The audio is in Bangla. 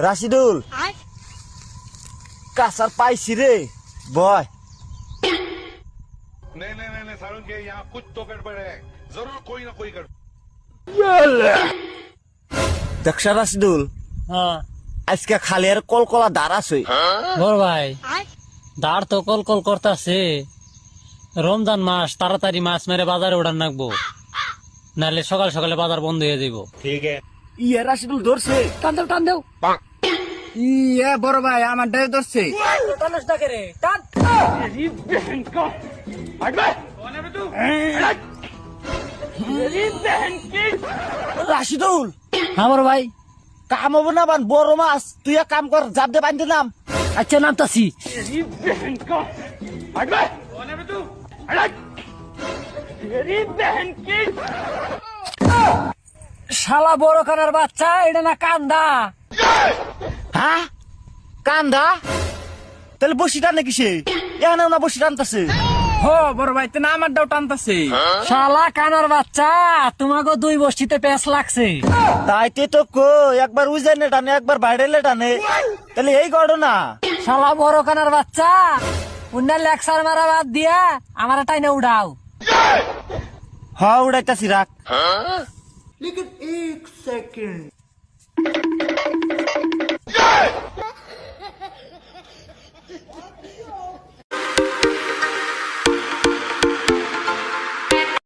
রাশিদুল কাসার পাইছি রে বয়। नहीं नहीं नहीं नहीं सारुण के यहाँ कुछ तो गड़बड़ है जरूर कोई ना कोई गड़बड़। দেখছা রাশিদুল হ্যাঁ আজকে খালি আর কলকলা দাঁড় আছে। বড় ভাই দাঁড় তো কল কল করতেছে। রমজান মাস তাড়াতাড়ি মাছ মেরে বাজারে উঠান রাখবো, নাহলে সকাল সকালে বাজার বন্ধ হয়ে যাবো। ইয়ে রাশিদুল ধরছে। টান দেও টান দেও। ইয়ে বড় ভাই আমার ড্রাইভ ধরছে। টানস না কে রে, টান। রাশিদুল হ্যাঁ বড় ভাই। কাম হবো না বান, বড় মাছ তুই এক কাম কর, জাপ দে বান্ধে নাম। আচ্ছা নামতাছি। শালা বড় কানার বাচ্চা, এটা না কান্দা। হ্যাঁ কান্দা, তাহলে বসি টানে কিসে? এখানে না বসি টানতেছে। হো বড় ভাই তো না আমার দাও টানতাছে। শালা কানার বাচ্চা, তোমাকে দুই বস্তিতে পেঁচ লাগছে। তাইতে তো কো একবার উজানে টানে একবার বাইরে টানে, তাহলে এই ঘটনা। শালা বড় কানার বাচ্চা, উন্না লেকচার মারা বাদ দিয়া আমার টাইনে উড়াও। হ্যাঁ উড়াইতাছি রাখ। लेकिन एक सेकंड